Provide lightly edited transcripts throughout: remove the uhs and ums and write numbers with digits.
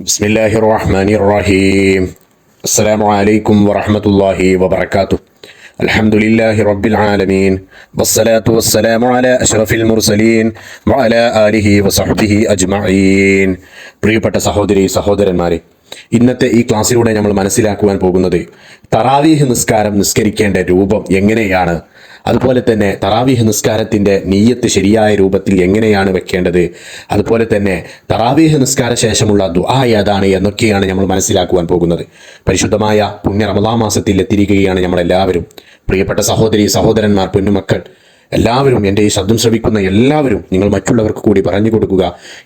ബിസ്മില്ലാഹിർ റഹ്മാനിർ റഹീം. അസ്സലാമു അലൈക്കും വറഹ്മത്തുള്ളാഹി വബറകാതുഹു. അൽഹംദുലില്ലാഹി റബ്ബിൽ ആലമീൻ വസ്സലാത്തു വസ്സലാമു അലാ അഷ്റഫിൽ മുർസലീൻ വഅലാ ആലിഹി വസഹ്ബിഹി അജ്മഈൻ. പ്രിയപ്പെട്ട സഹോദരി സഹോദരന്മാരെ, ഇന്നത്തെ ഈ ക്ലാസ്സിലൂടെ നമ്മൾ മനസ്സിലാക്കുവാൻ പോകുന്നത് തറാവീഹ് നിസ്കാരം നിസ്കരിക്കേണ്ട രൂപം എങ്ങനെയാണ്, അതുപോലെ തന്നെ തറാവീഹ് നിസ്കാരത്തിൻ്റെ നീയത്ത് ശരിയായ രൂപത്തിൽ എങ്ങനെയാണ് വെക്കേണ്ടത്, അതുപോലെ തന്നെ തറാവീഹ് നിസ്കാര ശേഷമുള്ള ദുആ ഏതാണ് എന്നൊക്കെയാണ് നമ്മൾ മനസ്സിലാക്കുവാൻ പോകുന്നത്. പരിശുദ്ധമായ പുണ്യ റമളാൻ മാസത്തിൽ എത്തിയിരിക്കുകയാണ് നമ്മളെല്ലാവരും. പ്രിയപ്പെട്ട സഹോദരി സഹോദരന്മാർ, പൊന്നുമക്കൾ എല്ലാവരും, എൻ്റെ ഈ ശബ്ദം ശ്രവിക്കുന്ന എല്ലാവരും, നിങ്ങൾ മറ്റുള്ളവർക്ക് കൂടി പറഞ്ഞു കൊടുക്കുക.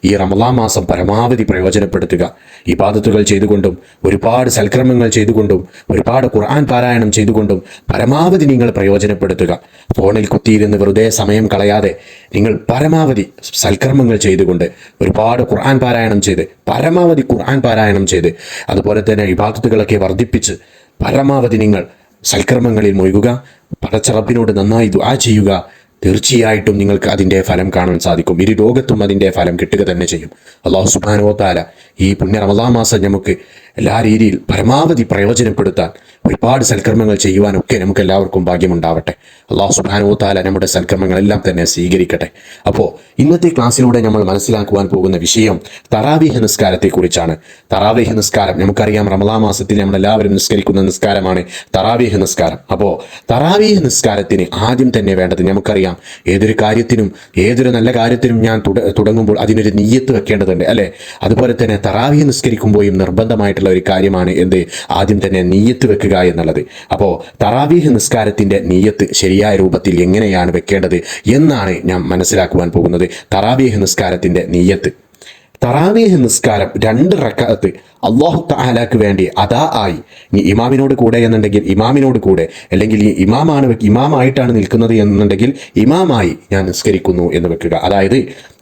ഈ റമളാൻ മാസം പരമാവധി പ്രയോജനപ്പെടുത്തുക. ഇബാദത്തുകൾ ചെയ്തുകൊണ്ടും ഒരുപാട് സൽക്രമങ്ങൾ ചെയ്തുകൊണ്ടും ഒരുപാട് ഖുർആൻ പാരായണം ചെയ്തുകൊണ്ടും പരമാവധി നിങ്ങൾ പ്രയോജനപ്പെടുത്തുക. ഫോണിൽ കുത്തിയിരുന്ന് വെറുതെ സമയം കളയാതെ നിങ്ങൾ പരമാവധി സൽക്കർമ്മങ്ങൾ ചെയ്തുകൊണ്ട് ഒരുപാട് ഖുർആൻ പാരായണം ചെയ്ത് അതുപോലെ തന്നെ ഇബാദത്തുകളൊക്കെ വർദ്ധിപ്പിച്ച് പരമാവധി നിങ്ങൾ സൽക്കർമ്മങ്ങളിൽ മുഴുകുക. പടച്ച റബ്ബിനോട് നന്നായി ദുആ ചെയ്യുക. തീർച്ചയായിട്ടും നിങ്ങൾക്ക് അതിൻ്റെ ഫലം കാണാൻ സാധിക്കും. ഇരു ലോകത്തും അതിൻ്റെ ഫലം കിട്ടുക തന്നെ ചെയ്യും. അല്ലാഹു സുബ്ഹാനഹു വ തആല ഈ പുണ്യ റമളാൻ മാസം നമുക്ക് എല്ലാ രീതിയിൽ പരമാവധി പ്രയോജനപ്പെടുത്താൻ, ഒരുപാട് സൽക്കർമ്മങ്ങൾ ചെയ്യുവാനൊക്കെ നമുക്ക് എല്ലാവർക്കും ഭാഗ്യമുണ്ടാവട്ടെ. അല്ലാഹു സുബ്ഹാനഹു വ തആല നമ്മുടെ സൽക്കർമ്മങ്ങളെല്ലാം തന്നെ സ്വീകരിക്കട്ടെ. അപ്പോൾ ഇന്നത്തെ ക്ലാസ്സിലൂടെ നമ്മൾ മനസ്സിലാക്കുവാൻ പോകുന്ന വിഷയം തറാവീഹ് നിസ്കാരത്തെക്കുറിച്ചാണ്. തറാവീഹ് നിസ്കാരം നമുക്കറിയാം, റമളാൻ മാസത്തിൽ നമ്മളെല്ലാവരും നിസ്കരിക്കുന്ന നിസ്കാരമാണ് തറാവീഹ് നിസ്കാരം. അപ്പോൾ തറാവീഹ് നിസ്കാരത്തിന് ആദ്യം തന്നെ വേണ്ടത്, നമുക്കറിയാം, ഏതൊരു കാര്യത്തിനും ഏതൊരു നല്ല കാര്യത്തിനും ഞാൻ തുടങ്ങുമ്പോൾ അതിനൊരു നിയ്യത്ത് വെക്കേണ്ടതുണ്ട്, അല്ലേ? അതുപോലെ തന്നെ തറാവീഹ് നിസ്കരിക്കുമ്പോഴും നിർബന്ധമായിട്ടുള്ള ഒരു കാര്യമാണ് എന്ത്? ആദ്യം തന്നെ നിയ്യത്ത് വെക്കുക എന്നുള്ളത്. അപ്പോൾ തറാവീഹ് നിസ്കാരത്തിൻ്റെ നിയ്യത്ത് ശരിയായ രൂപത്തിൽ എങ്ങനെയാണ് വെക്കേണ്ടത് എന്നാണ് ഞാൻ മനസ്സിലാക്കുവാൻ പോകുന്നത്. തറാവീഹ് നിസ്കാരത്തിൻ്റെ നിയ്യത്ത്. തറാവീഹ് നിസ്കാരം 2 റക്അത്ത് അല്ലാഹു തആലക്ക് വേണ്ടി അദാ ആയി, ഇനി ഇമാമിനോട് കൂടെ എന്നുണ്ടെങ്കിൽ ഇമാമിനോട് കൂടെ, അല്ലെങ്കിൽ ഈ ഇമാമായിട്ടാണ് നിൽക്കുന്നത് എന്നുണ്ടെങ്കിൽ ഇമാമായി ഞാൻ നിസ്കരിക്കുന്നു എന്ന് വെക്കുക. അതായത്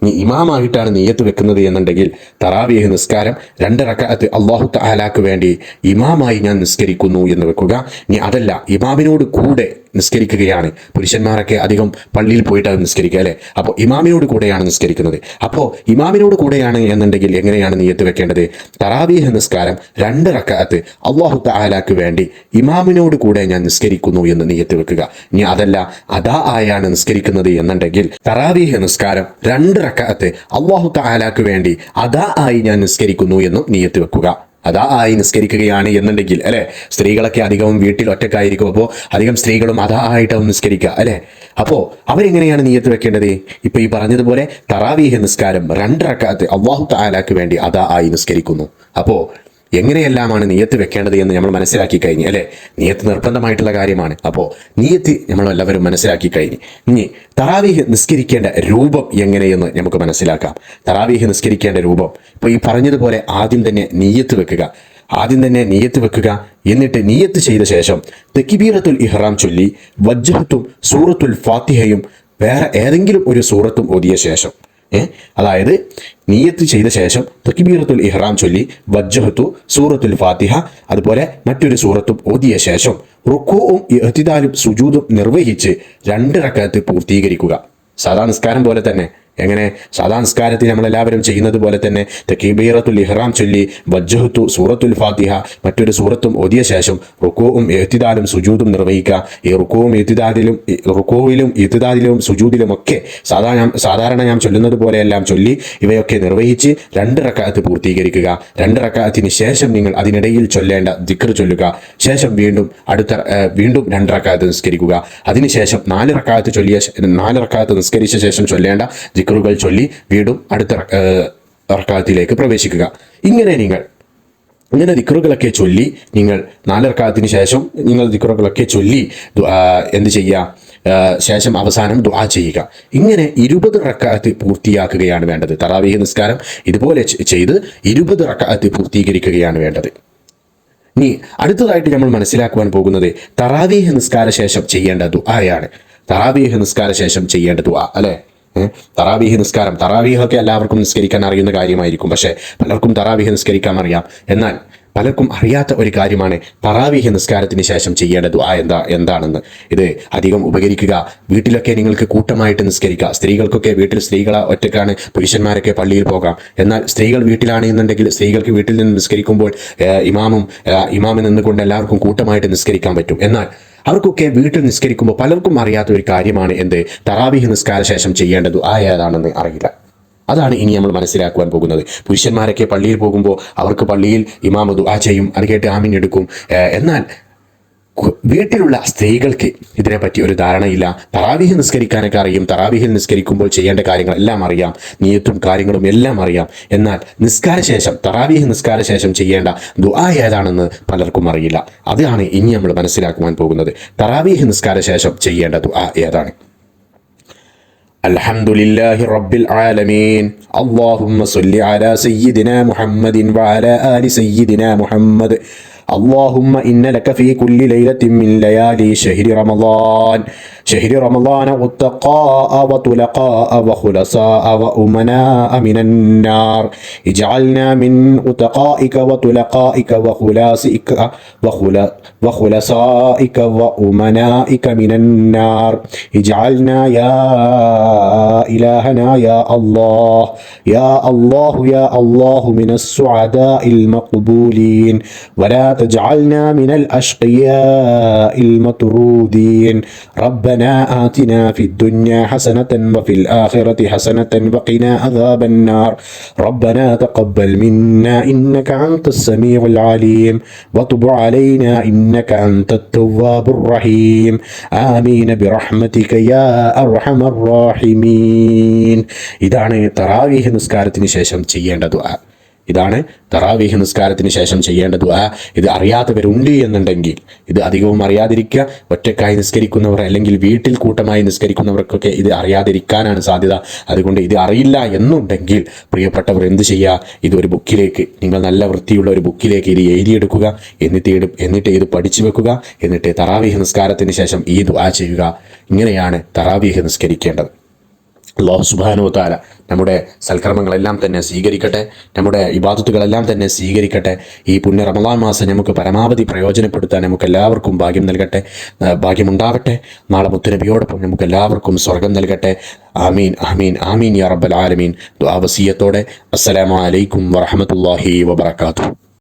ഈ ഇമാമായിട്ടാണ് നിയ്യത്ത് വെക്കുന്നത് എന്നുണ്ടെങ്കിൽ തറാവീഹ് നിസ്കാരം 2 റക്അത്ത് അല്ലാഹു തആലക്ക് വേണ്ടി ഇമാമായി ഞാൻ നിസ്കരിക്കുന്നു എന്ന് വെക്കുക. ഇനി അതല്ല, ഇമാമിനോട് കൂടെ നിസ്കരിക്കുകയാണ്. പുരുഷന്മാരൊക്കെ അധികം പള്ളിയിൽ പോയിട്ടാണ് നിസ്കരിക്കുക, അല്ലേ? അപ്പോൾ ഇമാമിനോട് കൂടെയാണ് നിസ്കരിക്കുന്നത്. അപ്പോൾ ഇമാമിനോട് കൂടെയാണ് എന്നുണ്ടെങ്കിൽ എങ്ങനെയാണ് നിയ്യത്ത് വെക്കേണ്ടത്? തറാവീഹ് നിസ്കാരം 2 റക്അത്ത് അല്ലാഹു തആലക്ക് വേണ്ടി ഇമാമിനോട് കൂടെ ഞാൻ നിസ്കരിക്കുന്നു എന്ന് നിയ്യത്ത് വെക്കുക. ഇനി അതല്ല, അദാ ആയാണ് നിസ്കരിക്കുന്നത് എന്നുണ്ടെങ്കിൽ തറാവീഹ് നിസ്കാരം 2 റക്അത്ത് അല്ലാഹു തആലക്ക് വേണ്ടി അദാ ആയി ഞാൻ നിസ്കരിക്കുന്നു എന്നും നിയ്യത്ത് വെക്കുക. അദാ ആയി നിസ്കരിക്കുകയാണ് എന്നുണ്ടെങ്കിൽ, അല്ലെ, സ്ത്രീകളൊക്കെ അധികവും വീട്ടിൽ ഒറ്റക്കായിരിക്കും. അപ്പോൾ അധികം സ്ത്രീകളും അദാ ആയിട്ടാവും നിസ്കരിക്കുക, അല്ലെ? അപ്പോൾ അവരെങ്ങനെയാണ് നിയ്യത്ത് വെക്കേണ്ടത്? ഇപ്പൊ ഈ പറഞ്ഞതുപോലെ തറാവീഹ് നിസ്കാരം 2 റക്അത്ത് അല്ലാഹു തആലക്ക് വേണ്ടി അദാ ആയി നിസ്കരിക്കുന്നു. അപ്പോൾ എങ്ങനെയെല്ലാമാണ് നിയ്യത്ത് വെക്കേണ്ടത് എന്ന് നമ്മൾ മനസ്സിലാക്കി കഴിഞ്ഞു, അല്ലേ? നിയ്യത്ത് നിർബന്ധമായിട്ടുള്ള കാര്യമാണ്. അപ്പോൾ നിയ്യത്ത് നമ്മളെല്ലാവരും മനസ്സിലാക്കി കഴിഞ്ഞു. ഇനി തറാവീഹ് നിസ്കരിക്കേണ്ട രൂപം എങ്ങനെയെന്ന് നമുക്ക് മനസ്സിലാക്കാം. തറാവീഹ് നിസ്കരിക്കേണ്ട രൂപം ഇപ്പോൾ ഈ പറഞ്ഞതുപോലെ ആദ്യം തന്നെ നിയ്യത്ത് വെക്കുക. എന്നിട്ട് നിയ്യത്ത് ചെയ്ത ശേഷം തക്ബീറത്തുൽ ഇഹ്റാം ചൊല്ലി വജ്ഹത്തും സൂറത്തുൽ ഫാത്തിഹയും വേറെ ഏതെങ്കിലും ഒരു സൂറത്തും ഓതിയ ശേഷം, അതായത് നിയ്യത്ത് ചെയ്ത ശേഷം തക്ബീറത്തുൽ ഇഹ്റാം ചൊല്ലി വജ്ഹത്തു സൂറത്തുൽ ഫാത്തിഹ അതുപോലെ മറ്റൊരു സൂറത്തും ഓതിയ ശേഷം റുക്കൂഉം ഇഅ്തിദാലും സുജൂദും നിർവഹിച്ച് 2 റക്അത്ത് പൂർത്തീകരിക്കുക. സാധാ നിസ്കാരം പോലെ തന്നെ. എങ്ങനെ? സാധാ നിസ്കാരത്തിൽ നമ്മളെല്ലാവരും ചെയ്യുന്നത് പോലെ തന്നെ തക്ബീറത്തുൽ ഇഹ്റാം ചൊല്ലി വജ്ഹത്തു സൂറത്തുൽ ഫാത്തിഹ മറ്റൊരു സൂറത്തും ഓതിയ ശേഷം റുക്കൂഉം ഇഅ്തിദാലും സുജൂദും നിർവഹിക്കുക. ഈ റുക്കൂവിലും ഇഅ്തിദാലിലും സുജൂദിലും ഒക്കെ സാധാരണ ഞാൻ ചൊല്ലുന്നത് പോലെയെല്ലാം ചൊല്ലി ഇവയൊക്കെ നിർവഹിച്ച് 2 റക്അത്ത് പൂർത്തീകരിക്കുക. 2 റക്അത്തിന് ശേഷം നിങ്ങൾ അതിനിടയിൽ ചൊല്ലേണ്ട ദിക്ർ ചൊല്ലുക. ശേഷം വീണ്ടും 2 റക്അത്ത് നിസ്കരിക്കുക. അതിനുശേഷം 4 റക്അത്ത് നിസ്കരിച്ച ശേഷം ചൊല്ലേണ്ട ദിക്റുകൾ ചൊല്ലി വീണ്ടും അടുത്ത റക്അത്തിലേക്ക് പ്രവേശിക്കുക. ഇങ്ങനെ ദിക്റുകളൊക്കെ ചൊല്ലി നിങ്ങൾ 4 റക്അത്തിന് ശേഷം നിങ്ങൾ ദിക്റുകളൊക്കെ ചൊല്ലി എന്ത് ചെയ്യുക? ശേഷം അവസാനം ദുആ ചെയ്യുക. ഇങ്ങനെ 20 റക്അത്ത് പൂർത്തിയാക്കുകയാണ് വേണ്ടത്. തറാവീഹ് നിസ്കാരം ഇതുപോലെ ചെയ്ത് 20 റക്അത്ത് പൂർത്തീകരിക്കുകയാണ് വേണ്ടത്. ഇനി അടുത്തതായിട്ട് നമ്മൾ മനസ്സിലാക്കുവാൻ പോകുന്നത് തറാവീഹ് നിസ്കാര ശേഷം ചെയ്യേണ്ട ദുആയാണ്. തറാവീഹ് നിസ്കാര ശേഷം ചെയ്യേണ്ട ദുആ, അല്ലേ? തറാവീഹ് നിസ്കാരം, തറാവീഹൊക്കെ എല്ലാവർക്കും നിസ്കരിക്കാൻ അറിയുന്ന കാര്യമായിരിക്കും. പക്ഷേ പലർക്കും തറാവീഹ് നിസ്കരിക്കാൻ അറിയാം, എന്നാൽ പലർക്കും അറിയാത്ത ഒരു കാര്യമാണ് തറാവീഹ് നിസ്കാരത്തിന് ശേഷം ചെയ്യേണ്ട ദുആ എന്താണെന്ന്. ഇത് അധികം ഉപകരിക്കുക. വീട്ടിലൊക്കെ നിങ്ങൾക്ക് കൂട്ടമായിട്ട് നിസ്കരിക്കുക. സ്ത്രീകൾക്കൊക്കെ വീട്ടിൽ സ്ത്രീകളെ ഒറ്റക്കാണ്, പുരുഷന്മാരൊക്കെ പള്ളിയിൽ പോകാം. എന്നാൽ സ്ത്രീകൾ വീട്ടിലാണ് എന്നുണ്ടെങ്കിൽ സ്ത്രീകൾക്ക് വീട്ടിൽ നിന്ന് നിസ്കരിക്കുമ്പോൾ ഇമാമിൽ നിന്നുകൊണ്ട് എല്ലാവർക്കും കൂട്ടമായിട്ട് നിസ്കരിക്കാൻ പറ്റും. എന്നാൽ അവർക്കൊക്കെ വീട്ടിൽ നിസ്കരിക്കുമ്പോൾ പലർക്കും അറിയാത്ത ഒരു കാര്യമാണ് തറാവീഹ് നിസ്കാര ശേഷം ചെയ്യേണ്ടത് ഏതാണെന്ന് അറിയില്ല. അതാണ് ഇനി നമ്മൾ മനസ്സിലാക്കുവാൻ പോകുന്നത്. പുരുഷന്മാരൊക്കെ പള്ളിയിൽ പോകുമ്പോൾ അവർക്ക് പള്ളിയിൽ ഇമാം ദുആ ചെയ്യും, അത് കേട്ട് ആമീൻ എടുക്കും. എന്നാൽ വീട്ടിലുള്ള സ്ത്രീകൾക്ക് ഇതിനെപ്പറ്റി ഒരു ധാരണയില്ല. തറാവീഹ് നിസ്കരിക്കാനൊക്കെ അറിയും, തറാവീഹിൽ നിസ്കരിക്കുമ്പോൾ ചെയ്യേണ്ട കാര്യങ്ങളെല്ലാം അറിയാം, നിയത്തും കാര്യങ്ങളും എല്ലാം അറിയാം. എന്നാൽ തറാവീഹ് നിസ്കാര ശേഷം ചെയ്യേണ്ട ദുആ ഏതാണെന്ന് പലർക്കും അറിയില്ല. അതാണ് ഇനി നമ്മൾ മനസ്സിലാക്കുവാൻ പോകുന്നത്. തറാവീഹ് നിസ്കാര ശേഷം ചെയ്യേണ്ട ദുആ ഏതാണ്? അൽഹംദുലില്ലാഹി റബ്ബിൽ ആലമീൻ അല്ലാഹുമ്മ സ്വല്ലി അലാ സയ്യിദിനാ മുഹമ്മദിൻ വഅലാ ആലി സയ്യിദിനാ മുഹമ്മദ് اللهم إن لك في كل ليلة من ليالي شهر رمضان واتقاء وطلقاء وخلصاء وأمناء من النار. اجعلنا من أتقائك وطلقائك وخلصائك وأمنائك من النار. اجعلنا يا إلهنا يا الله يا الله يا الله من السعداء المقبولين ولا تجعلنا من الأشقياء المطرودين. ربنا آتنا في الدنيا حسنة وفي الآخرة حسنة وقنا عذاب النار. ربنا تقبل منا إنك أنت السميع العليم وتب علينا إنك أنت التواب الرحيم. آمين برحمتك يا أرحم الراحمين. ഇതാണ് തറാവീഹ് നിസ്കാരത്തിന് ശേഷം ചെയ്യേണ്ട ദുആ. ഇത് അറിയാത്തവരുണ്ട് എന്നുണ്ടെങ്കിൽ ഇത് അധികവും അറിയാതിരിക്കുക. ഒറ്റക്കായി നിസ്കരിക്കുന്നവർ അല്ലെങ്കിൽ വീട്ടിൽ കൂട്ടമായി നിസ്കരിക്കുന്നവർക്കൊക്കെ ഇത് അറിയാതിരിക്കാനാണ് സാധ്യത. അതുകൊണ്ട് ഇത് അറിയില്ല എന്നുണ്ടെങ്കിൽ പ്രിയപ്പെട്ടവർ എന്ത് ചെയ്യുക? ഇതൊരു ബുക്കിലേക്ക്, നിങ്ങൾ നല്ല വൃത്തിയുള്ള ഒരു ബുക്കിലേക്ക് ഇത് എഴുതിയെടുക്കുക. എന്നിട്ട് ഇത് പഠിച്ചു വെക്കുക. എന്നിട്ട് തറാവീഹ് നിസ്കാരത്തിന് ശേഷം ഈ ദുആ ചെയ്യുക. ഇങ്ങനെയാണ് തറാവീഹ് നിസ്കരിക്കേണ്ടത്. അല്ലാഹു സുബ്ഹാനഹു വ തആല നമ്മുടെ സൽക്കർമ്മങ്ങളെല്ലാം തന്നെ സ്വീകരിക്കട്ടെ, നമ്മുടെ ഇബാദത്തുകളെല്ലാം തന്നെ സ്വീകരിക്കട്ടെ. ഈ പുണ്യ റമളാൻ മാസം നമുക്ക് പരമാവധി പ്രയോജനപ്പെടുത്താൻ നമുക്ക് എല്ലാവർക്കും ഭാഗ്യമുണ്ടാവട്ടെ. നാളെ മുത്തുനബിയോടൊപ്പം നമുക്ക് എല്ലാവർക്കും സ്വർഗം നൽകട്ടെ. ആമീൻ ആമീൻ ആമീൻ യാ റബ്ബൽ ആലമീൻ. ദുആ വസിയത്തോടെ അസ്സലാമു അലൈക്കും വറഹ്മത്തുള്ളാഹി വബറകാതുഹു.